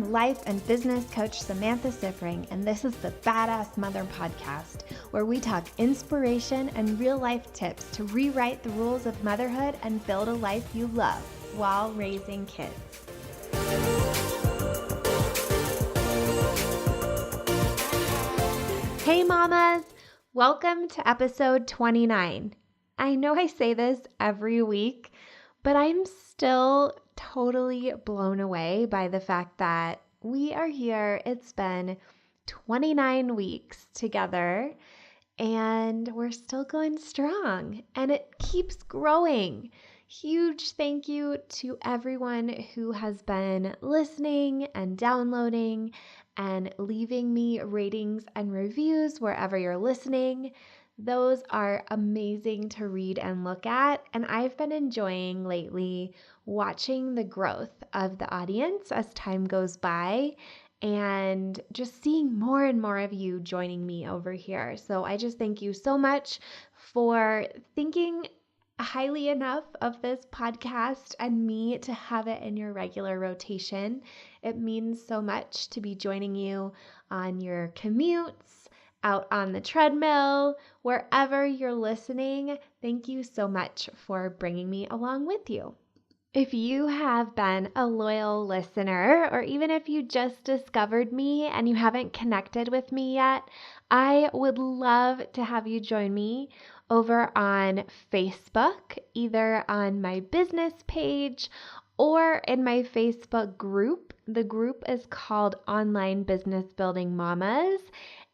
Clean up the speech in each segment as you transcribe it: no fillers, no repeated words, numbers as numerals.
life and business coach Samantha Siffring, and this is the Badass Mother Podcast, where we talk inspiration and real-life tips to rewrite the rules of motherhood and build a life you love while raising kids. Hey mamas! Welcome to episode 29. I know I say this every week, but I'm still totally blown away by the fact that we are here. It's been 29 weeks together and we're still going strong and it keeps growing. Huge thank you to everyone who has been listening and downloading and leaving me ratings and reviews wherever you're listening. Those are amazing to read and look at, and I've been enjoying lately watching the growth of the audience as time goes by and just seeing more and more of you joining me over here. So I just thank you so much for thinking highly enough of this podcast and me to have it in your regular rotation. It means so much to be joining you on your commutes, out on the treadmill, wherever you're listening. Thank you so much for bringing me along with you. If you have been a loyal listener, or even if you just discovered me and you haven't connected with me yet, I would love to have you join me over on Facebook, either on my business page or in my Facebook group. The group is called Online Business Building Mamas.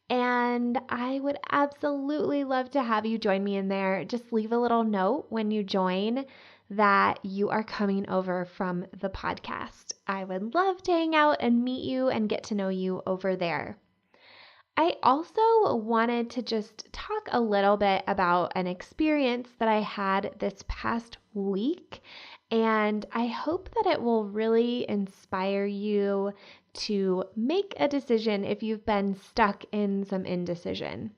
And I would absolutely love to have you join me in there. Just leave a little note when you join that you are coming over from the podcast. I would love to hang out and meet you and get to know you over there. I also wanted to just talk a little bit about an experience that I had this past week, and I hope that it will really inspire you to make a decision if you've been stuck in some indecision.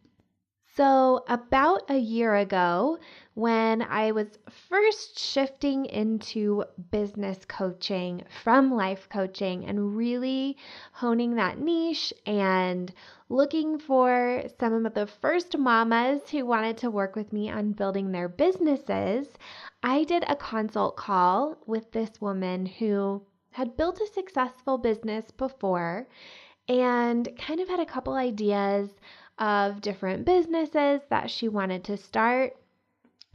So about a year ago, when I was first shifting into business coaching from life coaching and really honing that niche and looking for some of the first mamas who wanted to work with me on building their businesses, I did a consult call with this woman who had built a successful business before and kind of had a couple ideas of different businesses that she wanted to start,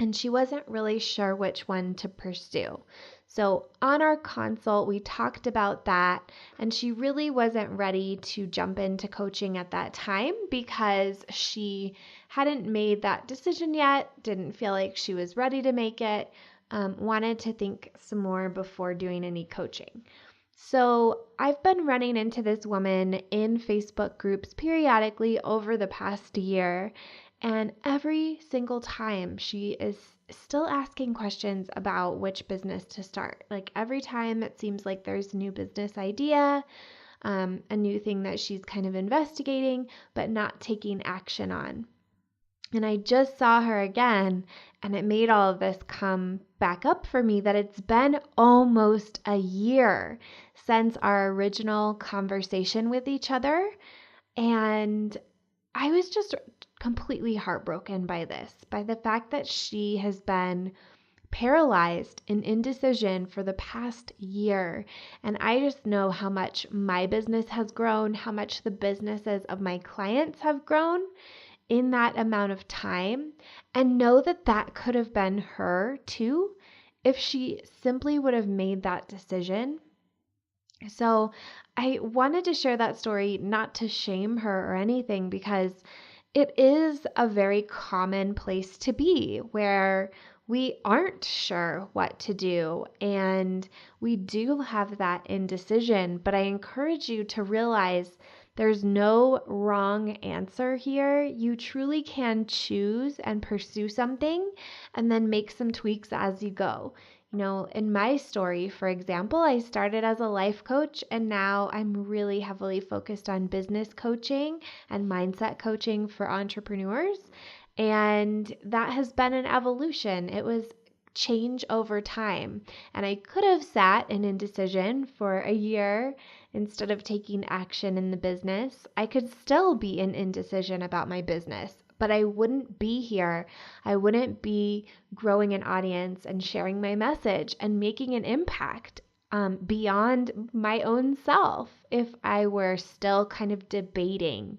and she wasn't really sure which one to pursue. So on our consult, we talked about that, and she really wasn't ready to jump into coaching at that time because she hadn't made that decision yet, didn't feel like she was ready to make it, wanted to think some more before doing any coaching. So I've been running into this woman in Facebook groups periodically over the past year, and every single time she is still asking questions about which business to start. Like every time it seems like there's a new business idea, a new thing that she's kind of investigating, but not taking action on. And I just saw her again, and it made all of this come back up for me that it's been almost a year since our original conversation with each other. And I was just completely heartbroken by this, by the fact that she has been paralyzed in indecision for the past year. And I just know how much my business has grown, how much the businesses of my clients have grown in that amount of time, and know that that could have been her too if she simply would have made that decision. So I wanted to share that story, not to shame her or anything, because it is a very common place to be where we aren't sure what to do and we do have that indecision. But I encourage you to realize there's no wrong answer here. You truly can choose and pursue something and then make some tweaks as you go. You know, in my story, for example, I started as a life coach and now I'm really heavily focused on business coaching and mindset coaching for entrepreneurs. And that has been an evolution. It was change over time. And I could have sat in indecision for a year instead of taking action in the business. I could still be in indecision about my business, but I wouldn't be here. I wouldn't be growing an audience and sharing my message and making an impact beyond my own self if I were still kind of debating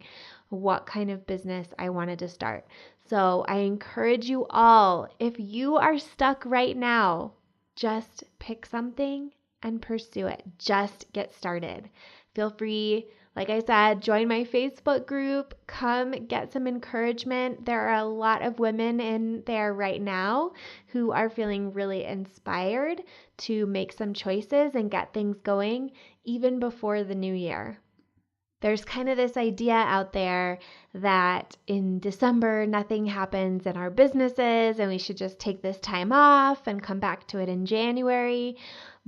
what kind of business I wanted to start. So I encourage you all, if you are stuck right now, just pick something and pursue it. Just get started. Feel free, like I said, join my Facebook group. Come get some encouragement. There are a lot of women in there right now who are feeling really inspired to make some choices and get things going even before the new year. There's kind of this idea out there that in December, nothing happens in our businesses and we should just take this time off and come back to it in January.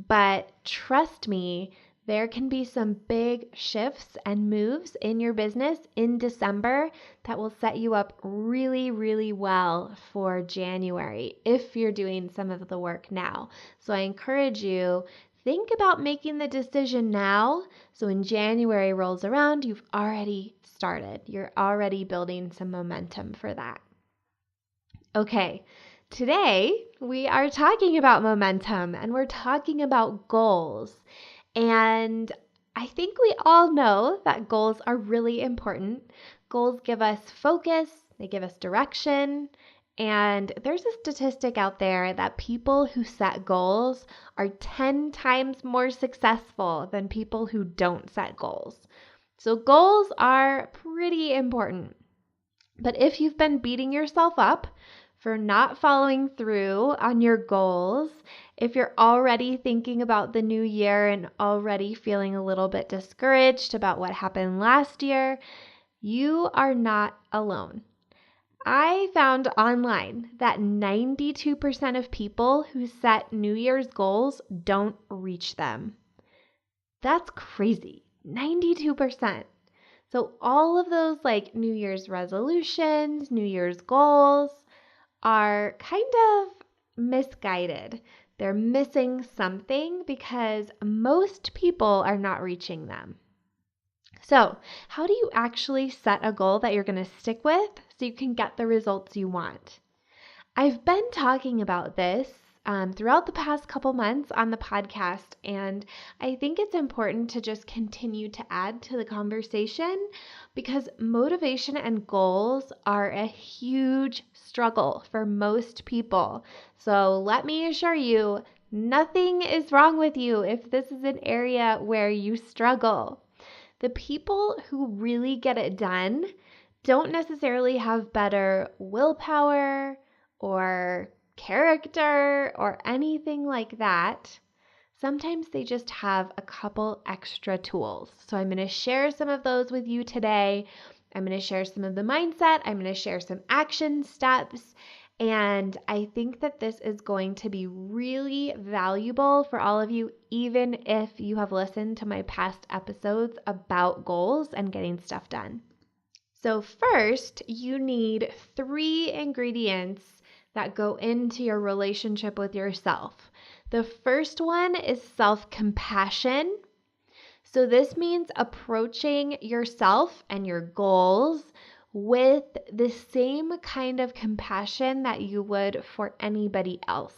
But trust me, there can be some big shifts and moves in your business in December that will set you up really, really well for January if you're doing some of the work now. So I encourage you, think about making the decision now so when January rolls around, you've already started. You're already building some momentum for that. Okay, today we are talking about momentum and we're talking about goals. And I think we all know that goals are really important. Goals give us focus, they give us direction. And there's a statistic out there that people who set goals are 10 times more successful than people who don't set goals. So goals are pretty important. But if you've been beating yourself up for not following through on your goals, if you're already thinking about the new year and already feeling a little bit discouraged about what happened last year, you are not alone. I found online that 92% of people who set New Year's goals don't reach them. That's crazy. 92%. So all of those like New Year's resolutions, New Year's goals are kind of misguided. They're missing something because most people are not reaching them. So, how do you actually set a goal that you're going to stick with so you can get the results you want? I've been talking about this throughout the past couple months on the podcast, and I think it's important to just continue to add to the conversation because motivation and goals are a huge struggle for most people. So let me assure you, nothing is wrong with you if this is an area where you struggle. The people who really get it done don't necessarily have better willpower or character or anything like that. Sometimes they just have a couple extra tools. So I'm going to share some of those with you today. I'm going to share some of the mindset. I'm going to share some action steps. And I think that this is going to be really valuable for all of you, even if you have listened to my past episodes about goals and getting stuff done. So first, you need 3 ingredients that go into your relationship with yourself. The first one is self-compassion. So this means approaching yourself and your goals with the same kind of compassion that you would for anybody else.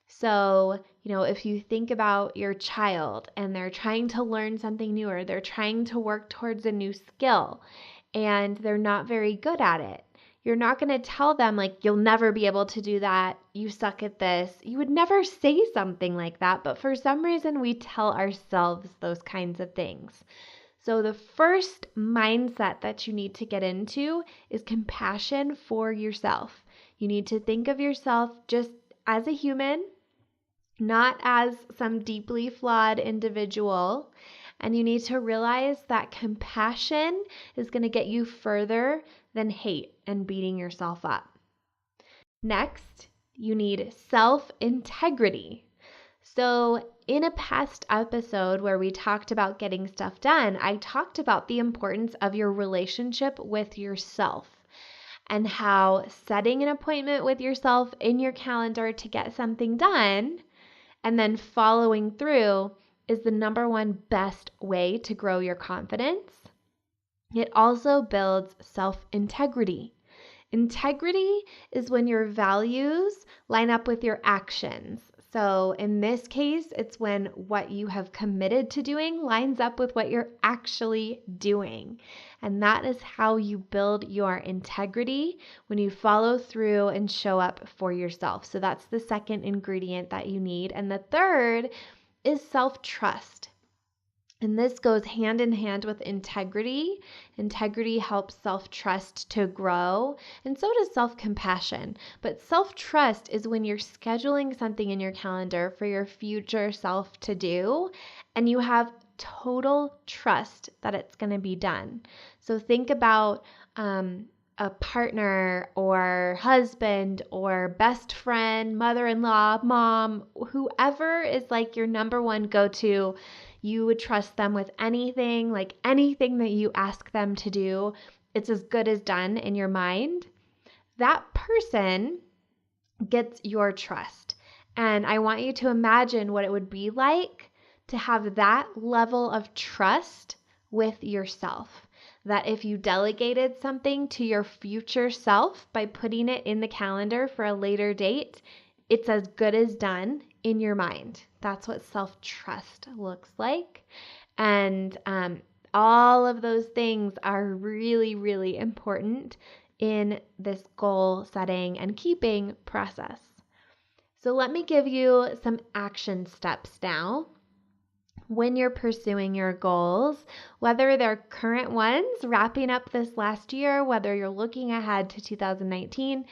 So, if you think about your child and they're trying to learn something new or they're trying to work towards a new skill and they're not very good at it, you're not going to tell them like, you'll never be able to do that. You suck at this. You would never say something like that. But for some reason, we tell ourselves those kinds of things. So the first mindset that you need to get into is compassion for yourself. You need to think of yourself just as a human, not as some deeply flawed individual. And you need to realize that compassion is going to get you further than hate and beating yourself up. Next, you need self-integrity. So in a past episode where we talked about getting stuff done, I talked about the importance of your relationship with yourself. and how setting an appointment with yourself in your calendar to get something done and then following through is the number one best way to grow your confidence. It also builds self-integrity. Integrity is when your values line up with your actions. So in this case, it's when what you have committed to doing lines up with what you're actually doing. And that is how you build your integrity, when you follow through and show up for yourself. So that's the second ingredient that you need. And the third is self-trust. And this goes hand in hand with integrity. Integrity helps self-trust to grow, and so does self-compassion. But self-trust is when you're scheduling something in your calendar for your future self to do, and you have total trust that it's going to be done. So think about a partner or husband or best friend, mother-in-law, mom, whoever is like your number one go-to. You would trust them with anything, like anything that you ask them to do, it's as good as done in your mind. That person gets your trust. And I want you to imagine what it would be like to have that level of trust with yourself. That if you delegated something to your future self by putting it in the calendar for a later date, it's as good as done in your mind. That's what self-trust looks like. And all of those things are really, really important in this goal setting and keeping process. So let me give you some action steps now. When you're pursuing your goals, whether they're current ones, wrapping up this last year, whether you're looking ahead to 2019,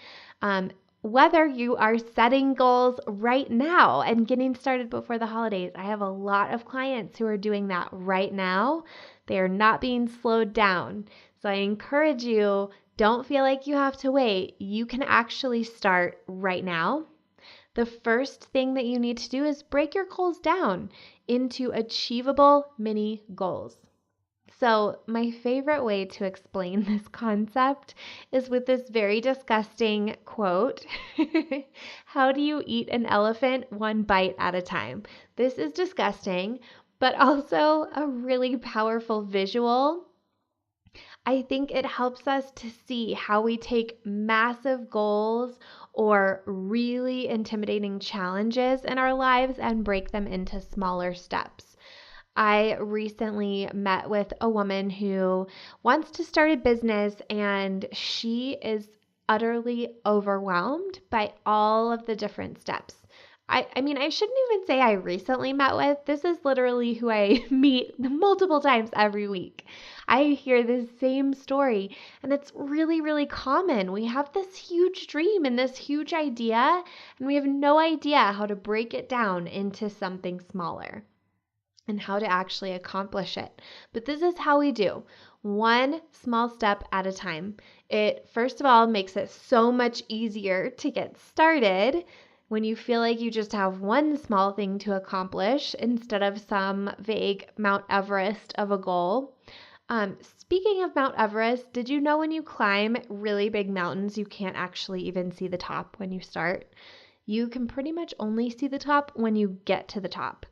whether you are setting goals right now and getting started before the holidays. I have a lot of clients who are doing that right now. They are not being slowed down. So I encourage you, don't feel like you have to wait. You can actually start right now. The first thing that you need to do is break your goals down into achievable mini goals. So my favorite way to explain this concept is with this very disgusting quote. How do you eat an elephant? One bite at a time. This is disgusting, but also a really powerful visual. I think it helps us to see how we take massive goals or really intimidating challenges in our lives and break them into smaller steps. I recently met with a woman who wants to start a business, and she is utterly overwhelmed by all of the different steps. I mean, I shouldn't even say I recently met with. This is literally who I meet multiple times every week. I hear the same story, and it's really, really common. We have this huge dream and this huge idea, and we have no idea how to break it down into something smaller and how to actually accomplish it. But this is how we do, one small step at a time. It, first of all, makes it so much easier to get started when you feel like you just have one small thing to accomplish instead of some vague Mount Everest of a goal. Speaking of Mount Everest, did you know when you climb really big mountains, you can't actually even see the top when you start? You can pretty much only see the top when you get to the top.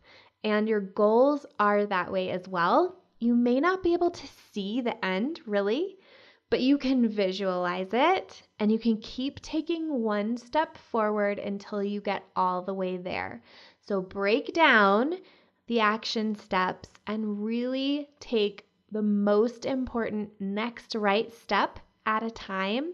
And your goals are that way as well. You may not be able to see the end really, but you can visualize it, and you can keep taking one step forward until you get all the way there. So break down the action steps and really take the most important next right step at a time.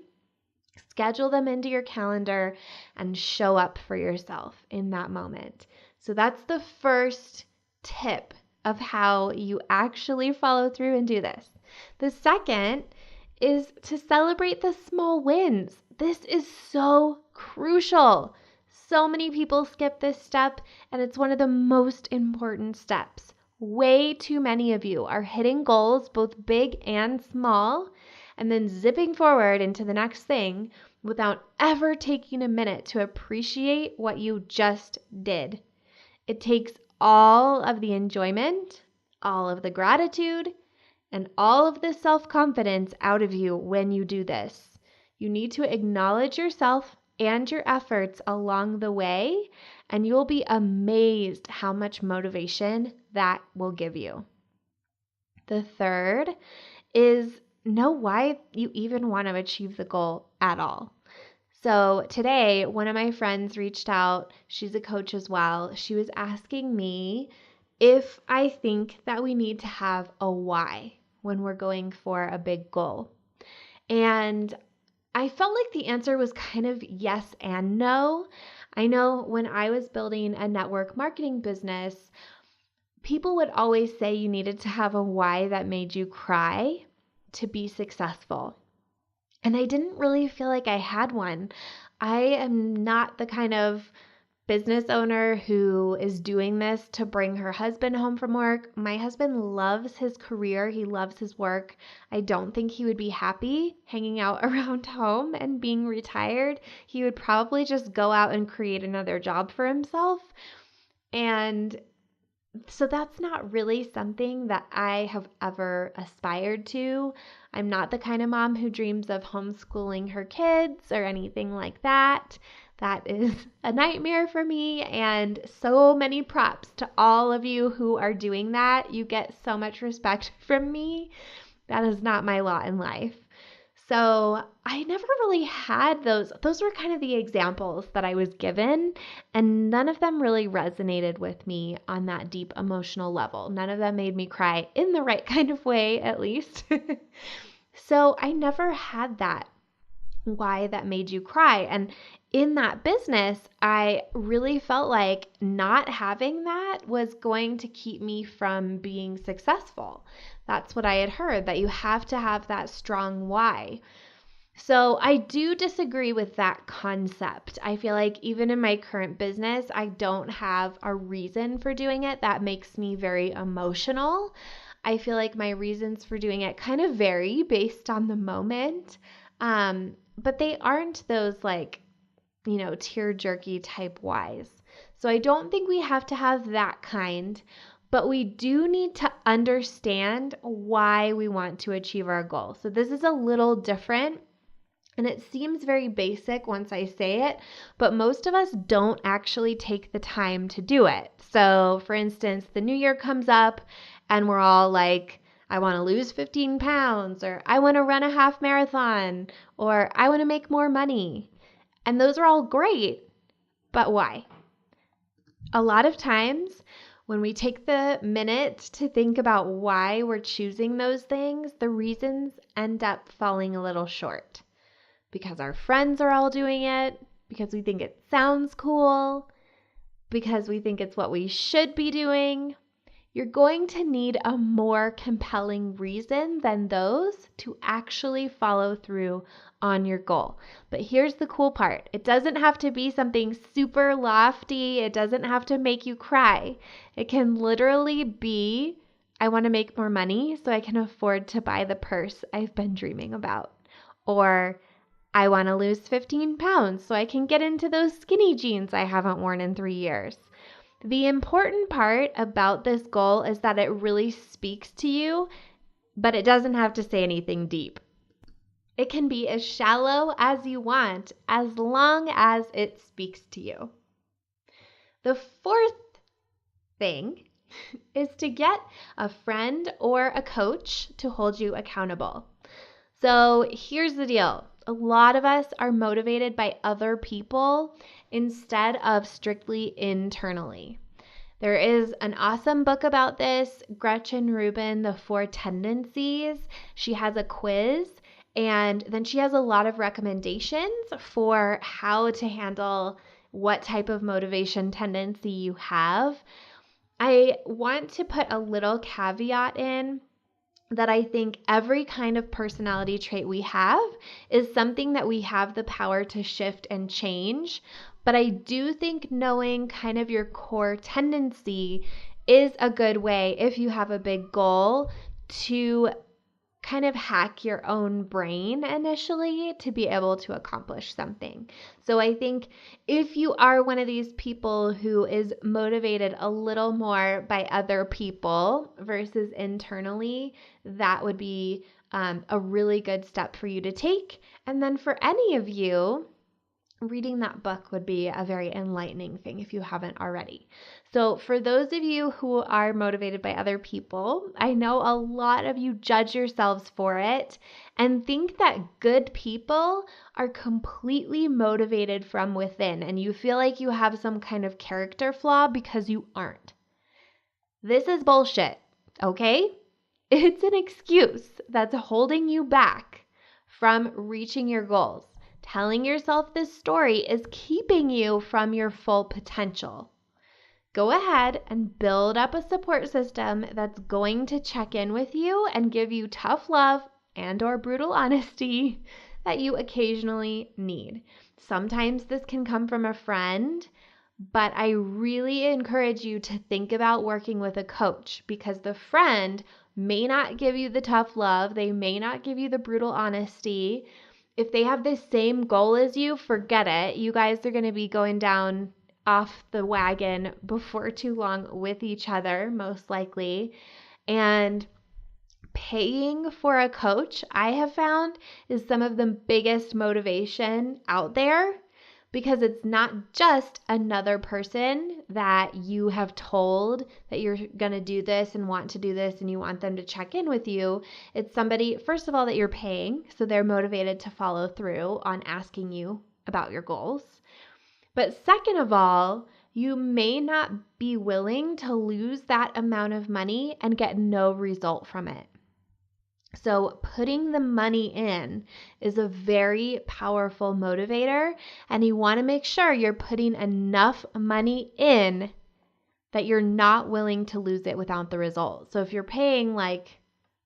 Schedule them into your calendar and show up for yourself in that moment. So that's the first tip of how you actually follow through and do this. The second is to celebrate the small wins. This is so crucial. So many people skip this step, and it's one of the most important steps. Way too many of you are hitting goals, both big and small, and then zipping forward into the next thing without ever taking a minute to appreciate what you just did. It takes all of the enjoyment, all of the gratitude, and all of the self-confidence out of you when you do this. You need to acknowledge yourself and your efforts along the way, and you'll be amazed how much motivation that will give you. The third is know why you even want to achieve the goal at all. So today, one of my friends reached out. She's a coach as well. She was asking me if I think that we need to have a why when we're going for a big goal. And I felt like the answer was kind of yes and no. I know when I was building a network marketing business, people would always say you needed to have a why that made you cry to be successful. And I didn't really feel like I had one. I am not the kind of business owner who is doing this to bring her husband home from work. My husband loves his career. He loves his work. I don't think he would be happy hanging out around home and being retired. He would probably just go out and create another job for himself. And so that's not really something that I have ever aspired to. I'm not the kind of mom who dreams of homeschooling her kids or anything like that. That is a nightmare for me, and so many props to all of you who are doing that. You get so much respect from me. That is not my lot in life. So I never really had those. Those were kind of the examples that I was given, and none of them really resonated with me on that deep emotional level. None of them made me cry in the right kind of way, at least. So I never had that why that made you cry. And in that business, I really felt like not having that was going to keep me from being successful. That's what I had heard, that you have to have that strong why. So I do disagree with that concept. I feel like even in my current business, I don't have a reason for doing it. That makes me very emotional. I feel like my reasons for doing it kind of vary based on the moment. But they aren't those like, tear jerky type whys. So I don't think we have to have that kind, but we do need to understand why we want to achieve our goal. So this is a little different. And it seems very basic once I say it, but most of us don't actually take the time to do it. So, for instance, the new year comes up and we're all like, I want to lose 15 pounds, or I want to run a half marathon, or I want to make more money. And those are all great, but why? A lot of times, when we take the minute to think about why we're choosing those things, the reasons end up falling a little short. Because our friends are all doing it, because we think it sounds cool, because we think it's what we should be doing. You're going to need a more compelling reason than those to actually follow through on your goal. But here's the cool part. It doesn't have to be something super lofty. It doesn't have to make you cry. It can literally be, I want to make more money so I can afford to buy the purse I've been dreaming about. Or I want to lose 15 pounds so I can get into those skinny jeans I haven't worn in 3 years. The important part about this goal is that it really speaks to you, but it doesn't have to say anything deep. It can be as shallow as you want, as long as it speaks to you. The fourth thing is to get a friend or a coach to hold you accountable. So here's the deal. A lot of us are motivated by other people instead of strictly internally. There is an awesome book about this, Gretchen Rubin, The Four Tendencies. She has a quiz, and then she has a lot of recommendations for how to handle what type of motivation tendency you have. I want to put a little caveat in that I think every kind of personality trait we have is something that we have the power to shift and change. But I do think knowing kind of your core tendency is a good way, if you have a big goal, to kind of hack your own brain initially to be able to accomplish something. So I think if you are one of these people who is motivated a little more by other people versus internally, that would be a really good step for you to take. And then for any of you, reading that book would be a very enlightening thing if you haven't already. So for those of you who are motivated by other people, I know a lot of you judge yourselves for it and think that good people are completely motivated from within, and you feel like you have some kind of character flaw because you aren't. This is bullshit, okay? It's an excuse that's holding you back from reaching your goals. Telling yourself this story is keeping you from your full potential. Go ahead and build up a support system that's going to check in with you and give you tough love and/or brutal honesty that you occasionally need. Sometimes this can come from a friend, but I really encourage you to think about working with a coach, because the friend may not give you the tough love, they may not give you the brutal honesty. If they have the same goal as you, forget it. You guys are going to be going down off the wagon before too long with each other, most likely. And paying for a coach, I have found, is some of the biggest motivation out there, because it's not just another person that you have told that you're going to do this and want to do this and you want them to check in with you. It's somebody, first of all, that you're paying, so they're motivated to follow through on asking you about your goals. But second of all, you may not be willing to lose that amount of money and get no result from it. So putting the money in is a very powerful motivator, and you want to make sure you're putting enough money in that you're not willing to lose it without the result. So if you're paying like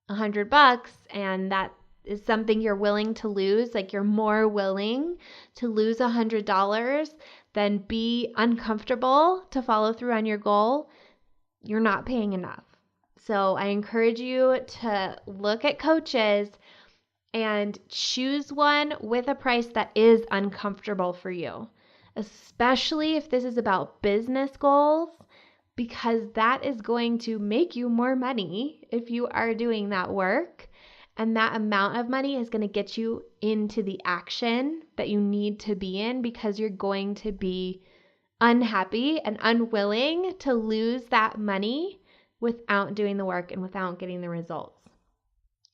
$100 and that is something you're willing to lose, like you're more willing to lose $100 than be uncomfortable to follow through on your goal, you're not paying enough. So I encourage you to look at coaches and choose one with a price that is uncomfortable for you, especially if this is about business goals, because that is going to make you more money if you are doing that work. And that amount of money is going to get you into the action that you need to be in, because you're going to be unhappy and unwilling to lose that money without doing the work and without getting the results.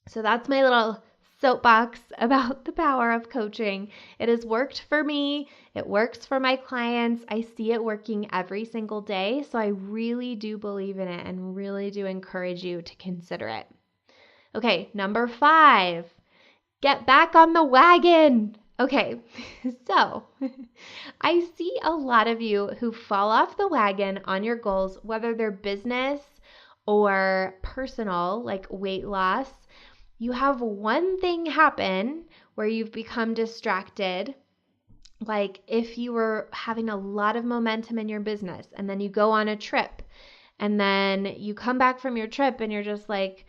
So that's my little soapbox about the power of coaching. It has worked for me. It works for my clients. I see it working every single day. So I really do believe in it and really do encourage you to consider it. Okay, number 5, get back on the wagon. Okay, so I see a lot of you who fall off the wagon on your goals, whether they're business or personal, like weight loss. You have one thing happen where you've become distracted. Like if you were having a lot of momentum in your business and then you go on a trip and then you come back from your trip and you're just like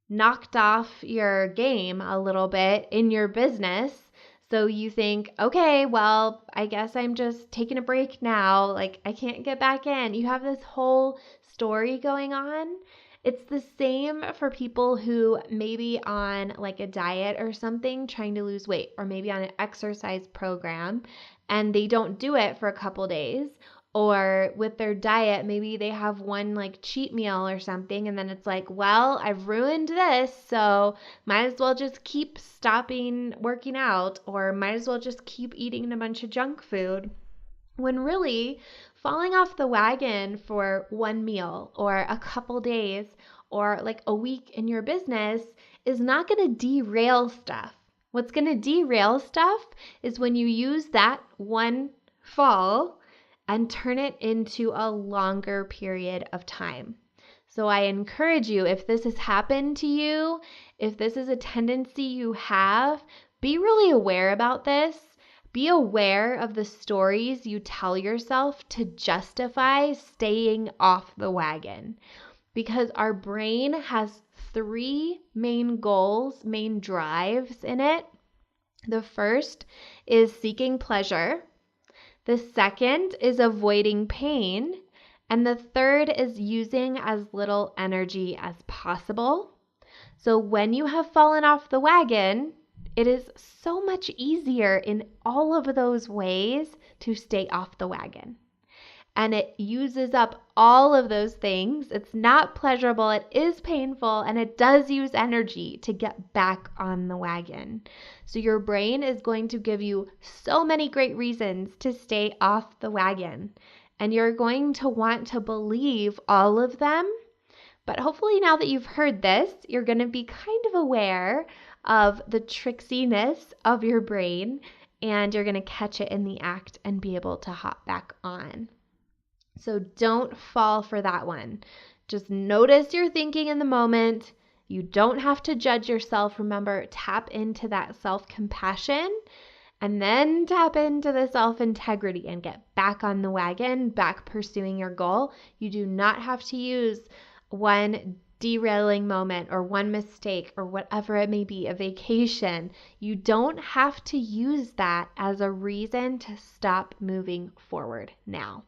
knocked off your game a little bit in your business. So you think, okay, well, I guess I'm just taking a break now. Like I can't get back in. You have this whole story going on. It's the same for people who maybe on like a diet or something trying to lose weight, or maybe on an exercise program and they don't do it for a couple days. Or with their diet, maybe they have one like cheat meal or something, and then it's like, well, I've ruined this, so might as well just keep stopping working out, or might as well just keep eating a bunch of junk food. When really, falling off the wagon for one meal or a couple days or like a week in your business is not going to derail stuff. What's going to derail stuff is when you use that one fall and turn it into a longer period of time. So I encourage you, if this has happened to you, if this is a tendency you have, be really aware about this. Be aware of the stories you tell yourself to justify staying off the wagon, because our brain has 3 main goals, main drives in it. The first is seeking pleasure. The second is avoiding pain. And the third is using as little energy as possible. So when you have fallen off the wagon, it is so much easier in all of those ways to stay off the wagon. And it uses up all of those things. It's not pleasurable, it is painful, and it does use energy to get back on the wagon. So your brain is going to give you so many great reasons to stay off the wagon. And you're going to want to believe all of them. But hopefully now that you've heard this, you're going to be kind of aware of the tricksiness of your brain, and you're going to catch it in the act and be able to hop back on. So don't fall for that one. Just notice your thinking in the moment. You don't have to judge yourself. Remember, tap into that self-compassion and then tap into the self-integrity and get back on the wagon, back pursuing your goal. You do not have to use one derailing moment or one mistake or whatever it may be, a vacation. You don't have to use that as a reason to stop moving forward now.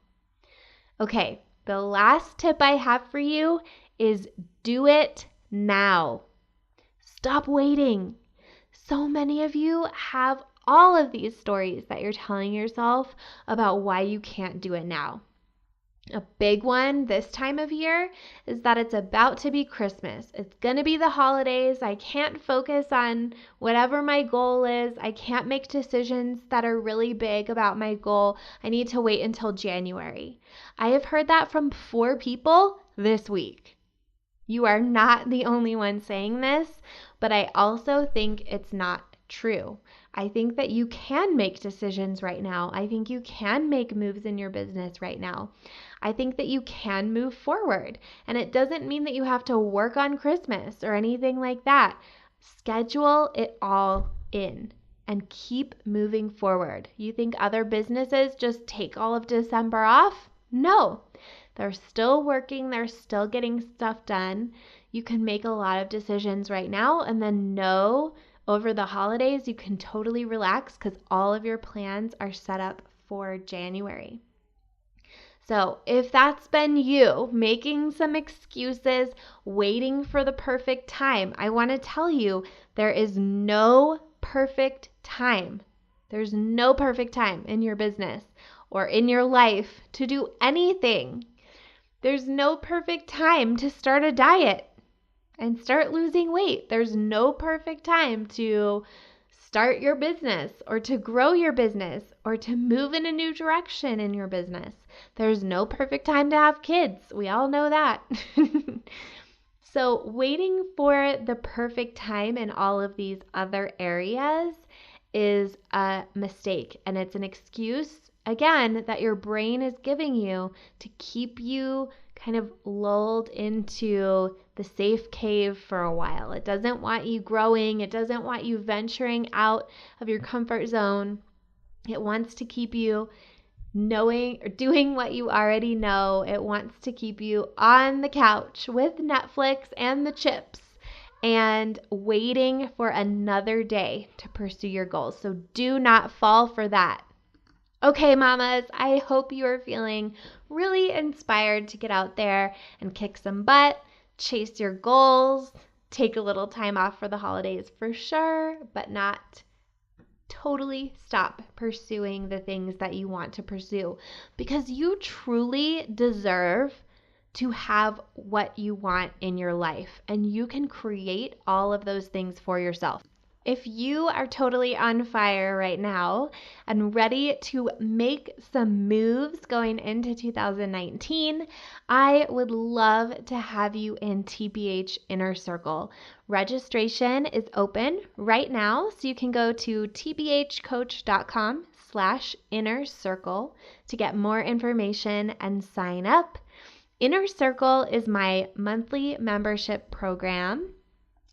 Okay, the last tip I have for you is do it now. Stop waiting. So many of you have all of these stories that you're telling yourself about why you can't do it now. A big one this time of year is that it's about to be Christmas. It's going to be the holidays. I can't focus on whatever my goal is. I can't make decisions that are really big about my goal. I need to wait until January. I have heard that from 4 people this week. You are not the only one saying this, but I also think it's not true. I think that you can make decisions right now. I think you can make moves in your business right now. I think that you can move forward. And it doesn't mean that you have to work on Christmas or anything like that. Schedule it all in and keep moving forward. You think other businesses just take all of December off? No. They're still working. They're still getting stuff done. You can make a lot of decisions right now and then know over the holidays you can totally relax because all of your plans are set up for January. So if that's been you making some excuses, waiting for the perfect time, I want to tell you there is no perfect time. There's no perfect time in your business or in your life to do anything. There's no perfect time to start a diet and start losing weight. There's no perfect time to start your business or to grow your business or to move in a new direction in your business. There's no perfect time to have kids. We all know that. So waiting for the perfect time in all of these other areas is a mistake, and it's an excuse, again, that your brain is giving you to keep you kind of lulled into the safe cave for a while. It doesn't want you growing. It doesn't want you venturing out of your comfort zone. It wants to keep you knowing or doing what you already know. It wants to keep you on the couch with Netflix and the chips and waiting for another day to pursue your goals. So do not fall for that. Okay, mamas, I hope you are feeling really inspired to get out there and kick some butt, chase your goals, take a little time off for the holidays for sure, but not totally stop pursuing the things that you want to pursue, because you truly deserve to have what you want in your life, and you can create all of those things for yourself. If you are totally on fire right now and ready to make some moves going into 2019, I would love to have you in TBH Inner Circle. Registration is open right now, so you can go to tbhcoach.com/inner circle to get more information and sign up. Inner Circle is my monthly membership program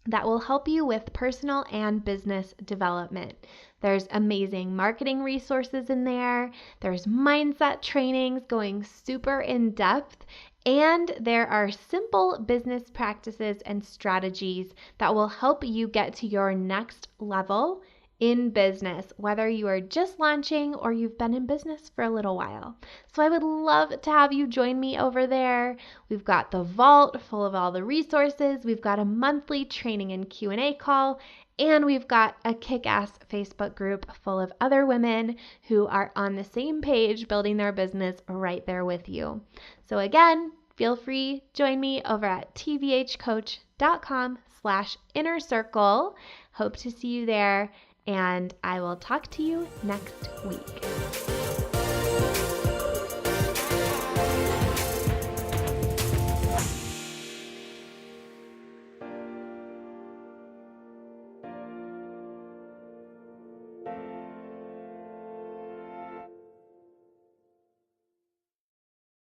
that will help you with personal and business development. There's amazing marketing resources in there. There's mindset trainings going super in depth. And there are simple business practices and strategies that will help you get to your next level in business, whether you are just launching or you've been in business for a little while. So I would love to have you join me over there. We've got the vault full of all the resources. We've got a monthly training and Q&A call, and we've got a kick-ass Facebook group full of other women who are on the same page building their business right there with you. So again, feel free, join me over at tvhcoach.com/innercircle. Hope to see you there, and I will talk to you next week.